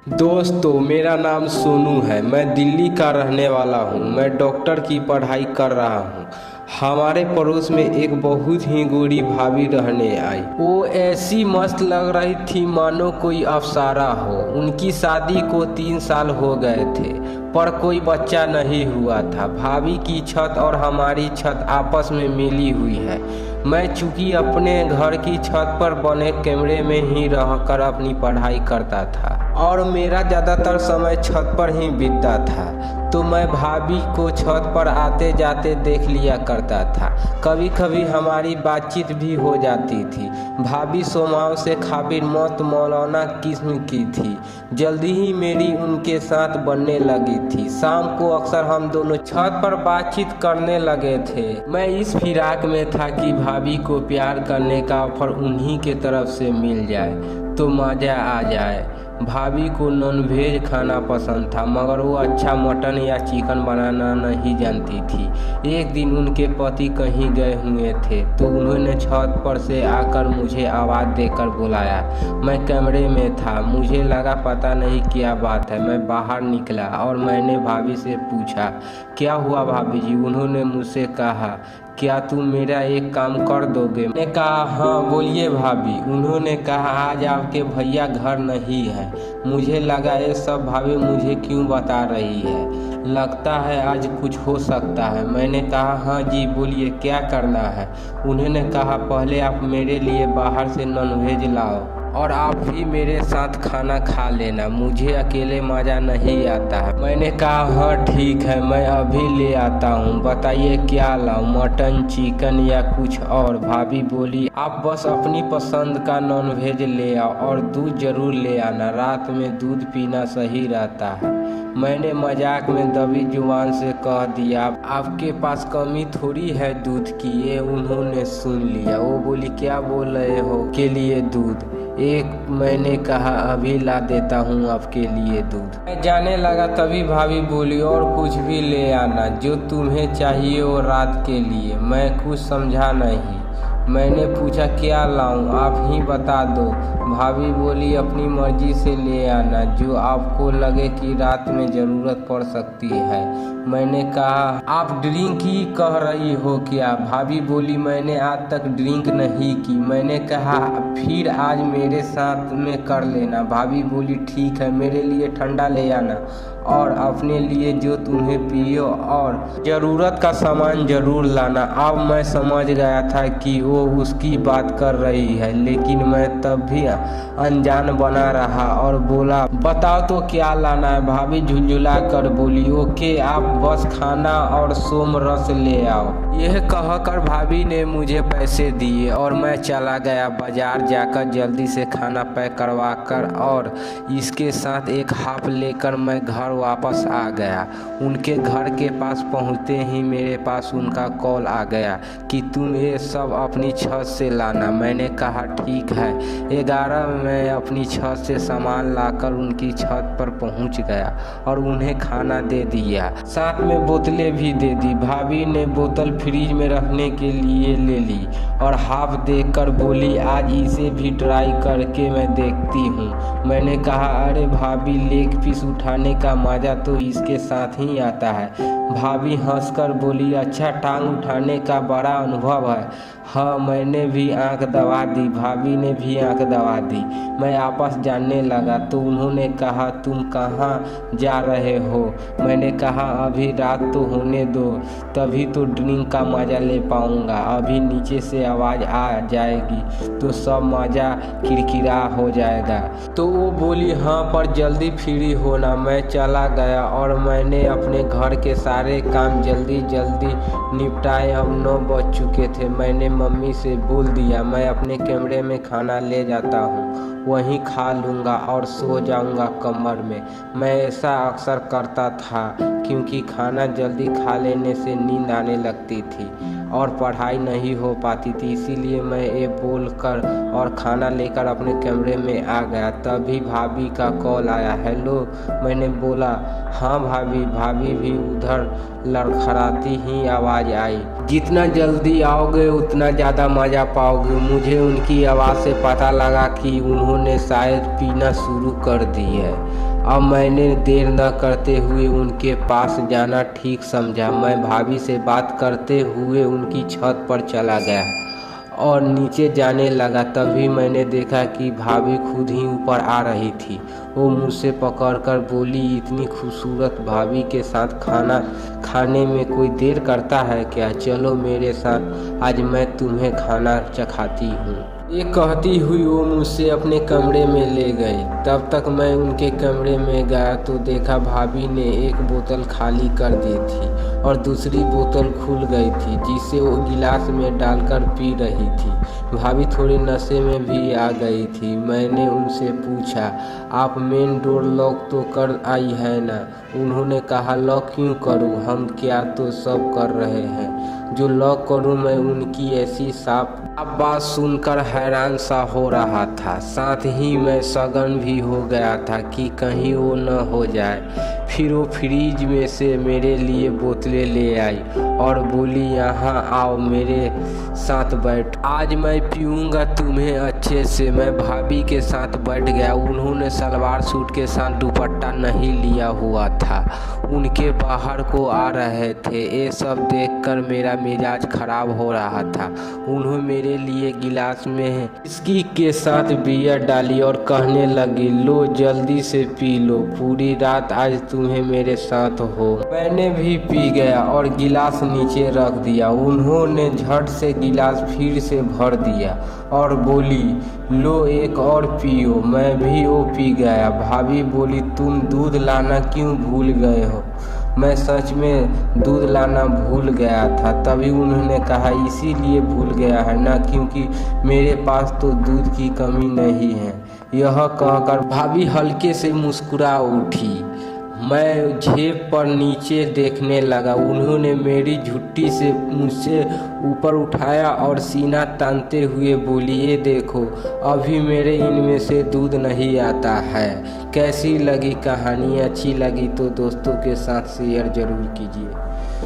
दोस्तों, मेरा नाम सोनू है। मैं दिल्ली का रहने वाला हूँ। मैं डॉक्टर की पढ़ाई कर रहा हूँ। हमारे पड़ोस में एक बहुत ही गोरी भाभी रहने आई। वो ऐसी मस्त लग रही थी मानो कोई अप्सरा हो। उनकी शादी को 3 साल हो गए थे पर कोई बच्चा नहीं हुआ था। भाभी की छत और हमारी छत आपस में मिली हुई है। मैं चूँकि अपने घर की छत पर बने कमरे में ही रहकर अपनी पढ़ाई करता था और मेरा ज़्यादातर समय छत पर ही बीतता था, तो मैं भाभी को छत पर आते जाते देख लिया करता था। कभी कभी हमारी बातचीत भी हो जाती थी। भाभी स्वभाव से काबिल मौत मौलाना किस्म की थी। जल्दी ही मेरी उनके साथ बनने लगी थी। शाम को अक्सर हम दोनों छत पर बातचीत करने लगे थे। मैं इस फिराक में था कि भाभी को प्यार करने का ऑफर उन्हीं के तरफ से मिल जाए तो मज़ा आ जाए। भाभी को नॉनवेज खाना पसंद था मगर वो अच्छा मटन या चिकन बनाना नहीं जानती थी। एक दिन उनके पति कहीं गए हुए थे तो उन्होंने छत पर से आकर मुझे आवाज़ देकर बुलाया। मैं कमरे में था। मुझे लगा पता नहीं क्या बात है। मैं बाहर निकला और मैंने भाभी से पूछा, क्या हुआ भाभी जी? उन्होंने मुझसे कहा, क्या तुम मेरा एक काम कर दोगे? मैंने कहा, हाँ बोलिए भाभी। उन्होंने कहा, आज आपके भैया घर नहीं है। मुझे लगा ये सब भाभी मुझे क्यों बता रही है, लगता है आज कुछ हो सकता है। मैंने कहा, हाँ जी बोलिए, क्या करना है? उन्होंने कहा, पहले आप मेरे लिए बाहर से नॉनवेज लाओ और आप भी मेरे साथ खाना खा लेना। मुझे अकेले मज़ा नहीं आता है। मैंने कहा, हाँ ठीक है, मैं अभी ले आता हूँ। बताइए क्या लाऊं, मटन, चिकन या कुछ और? भाभी बोली, आप बस अपनी पसंद का नॉनवेज ले आओ और दूध जरूर ले आना। रात में दूध पीना सही रहता है। मैंने मजाक में दबी जुबान से कह दिया, आपके पास कमी थोड़ी है दूध की। ये उन्होंने सुन लिया। वो बोली, क्या बोल रहे हो के लिए दूध? मैंने कहा, अभी ला देता हूँ आपके लिए दूध। मैं जाने लगा तभी भाभी बोली, और कुछ भी ले आना जो तुम्हें चाहिए वो रात के लिए। मैं कुछ समझा नहीं। मैंने पूछा, क्या लाऊं? आप ही बता दो। भाभी बोली, अपनी मर्जी से ले आना जो आपको लगे कि रात में ज़रूरत पड़ सकती है। मैंने कहा, आप ड्रिंक ही कह रही हो क्या? भाभी बोली, मैंने आज तक ड्रिंक नहीं की। मैंने कहा, फिर आज मेरे साथ में कर लेना। भाभी बोली, ठीक है, मेरे लिए ठंडा ले आना और अपने लिए जो तुम्हें पियो और ज़रूरत का सामान ज़रूर लाना। अब मैं समझ गया था कि वो उसकी बात कर रही है, लेकिन मैं तब भी अनजान बना रहा और बोला, बताओ तो क्या लाना है? भाभी झुंझुला कर बोली, ओके, आप बस खाना और सोम रस ले आओ। यह कहकर भाभी ने मुझे पैसे दिए और मैं चला गया बाजार। जाकर जल्दी से खाना पैक करवा कर और इसके साथ एक हाफ लेकर मैं घर वापस आ गया। उनके घर के पास पहुंचते ही मेरे पास उनका कॉल आ गया कि तुम ये सब अपनी छत से लाना। मैंने कहा, ठीक है। 11 मैं अपनी छत से सामान लाकर उनकी छत पर पहुंच गया और उन्हें खाना दे दिया, साथ में बोतलें भी दे दी। भाभी ने बोतल फ्रिज में रखने के लिए ले ली और हाफ देकर बोली, आज इसे भी ट्राई करके मैं देखती हूँ। मैंने कहा, अरे भाभी, लेग पीस उठाने का मज़ा तो इसके साथ ही आता है। भाभी हंसकर बोली, अच्छा, टांग उठाने का बड़ा अनुभव है। हाँ, मैंने भी आंख दबा दी। भाभी ने भी आंख दबा दी। मैं आपस जाने लगा तो उन्होंने कहा, तुम कहाँ जा रहे हो? मैंने कहा, अभी रात तो होने दो, तभी तो ड्रिंक का मज़ा ले पाऊँगा। अभी नीचे से आवाज़ आ जाएगी तो सब मज़ा किरकिरा हो जाएगा। तो वो बोली, हाँ, पर जल्दी फ्री होना। मैं चला गया और मैंने अपने घर के सारे काम जल्दी जल्दी निपटाए। अब 9 बज चुके थे। मैंने मम्मी से बोल दिया, मैं अपने कमरे में खाना ले जाता हूँ, वहीं खा लूँगा और सो जाऊँगा कमर में। मैं ऐसा अक्सर करता था क्योंकि खाना जल्दी खा लेने से नींद आने लगती थी और पढ़ाई नहीं हो पाती थी। इसीलिए मैं ये बोल कर और खाना लेकर अपने कमरे में आ गया। तभी भाभी का कॉल आया। हेलो, मैंने बोला, हाँ भाभी। भाभी भी उधर लड़खड़ाती ही आवाज़ आई, जितना जल्दी आओगे उतना ज़्यादा मज़ा पाओगे। मुझे उनकी आवाज़ से पता लगा कि उन्होंने शायद पीना शुरू कर दी है। अब मैंने देर न करते हुए उनके पास जाना ठीक समझा। मैं भाभी से बात करते हुए उनकी छत पर चला गया और नीचे जाने लगा। तभी मैंने देखा कि भाभी खुद ही ऊपर आ रही थी। वो मुझसे पकड़कर बोली, इतनी खूबसूरत भाभी के साथ खाना खाने में कोई देर करता है क्या? चलो मेरे साथ, आज मैं तुम्हें खाना चखाती हूँ। ये कहती हुई वो मुझसे अपने कमरे में ले गई। तब तक मैं उनके कमरे में गया तो देखा भाभी ने एक बोतल खाली कर दी थी और दूसरी बोतल खुल गई थी, जिसे वो गिलास में डालकर पी रही थी। भाभी थोड़े नशे में भी आ गई थी। मैंने उनसे पूछा, आप मेन डोर लॉक तो कर आई है ना? उन्होंने कहा, लॉक क्यों करूं, हम क्या तो सब कर रहे हैं, जो लॉक करूं मैं? उनकी ऐसी साफ बात सुनकर हैरान सा हो रहा था। साथ ही मैं सघन भी हो गया था कि कहीं वो न हो जाए। फिर वो फ्रिज में से मेरे लिए बोतलें ले आई और बोली, यहाँ आओ मेरे साथ बैठ, आज मैं पीऊँगा तुम्हें अच्छे से। मैं भाभी के साथ बैठ गया। उन्होंने सलवार सूट के साथ दुपट्टा नहीं लिया हुआ था, उनके बाहर को आ रहे थे। ये सब देखकर मेरा मिजाज खराब हो रहा था। उन्होंने मेरे लिए गिलास में विस्की के साथ बियर डाली और कहने लगी, लो जल्दी से पी लो, पूरी रात आज तुम्हें मेरे साथ हो। मैंने भी पी गया और गिलास नीचे रख दिया। उन्होंने झट से गिलास फिर से भर दिया और बोली, लो एक और पियो। मैं भी वो पी गया। भाभी बोली, तुम दूध लाना क्यों भूल गए हो? मैं सच में दूध लाना भूल गया था। तभी उन्होंने कहा, इसीलिए भूल गया है ना क्योंकि मेरे पास तो दूध की कमी नहीं है। यह कहकर भाभी हल्के से मुस्कुरा उठी। मैं झेप पर नीचे देखने लगा। उन्होंने मेरी झुट्टी से मुझसे ऊपर उठाया और सीना तानते हुए बोली, ये देखो अभी मेरे इनमें से दूध नहीं आता है। कैसी लगी कहानी? अच्छी लगी तो दोस्तों के साथ शेयर ज़रूर कीजिए।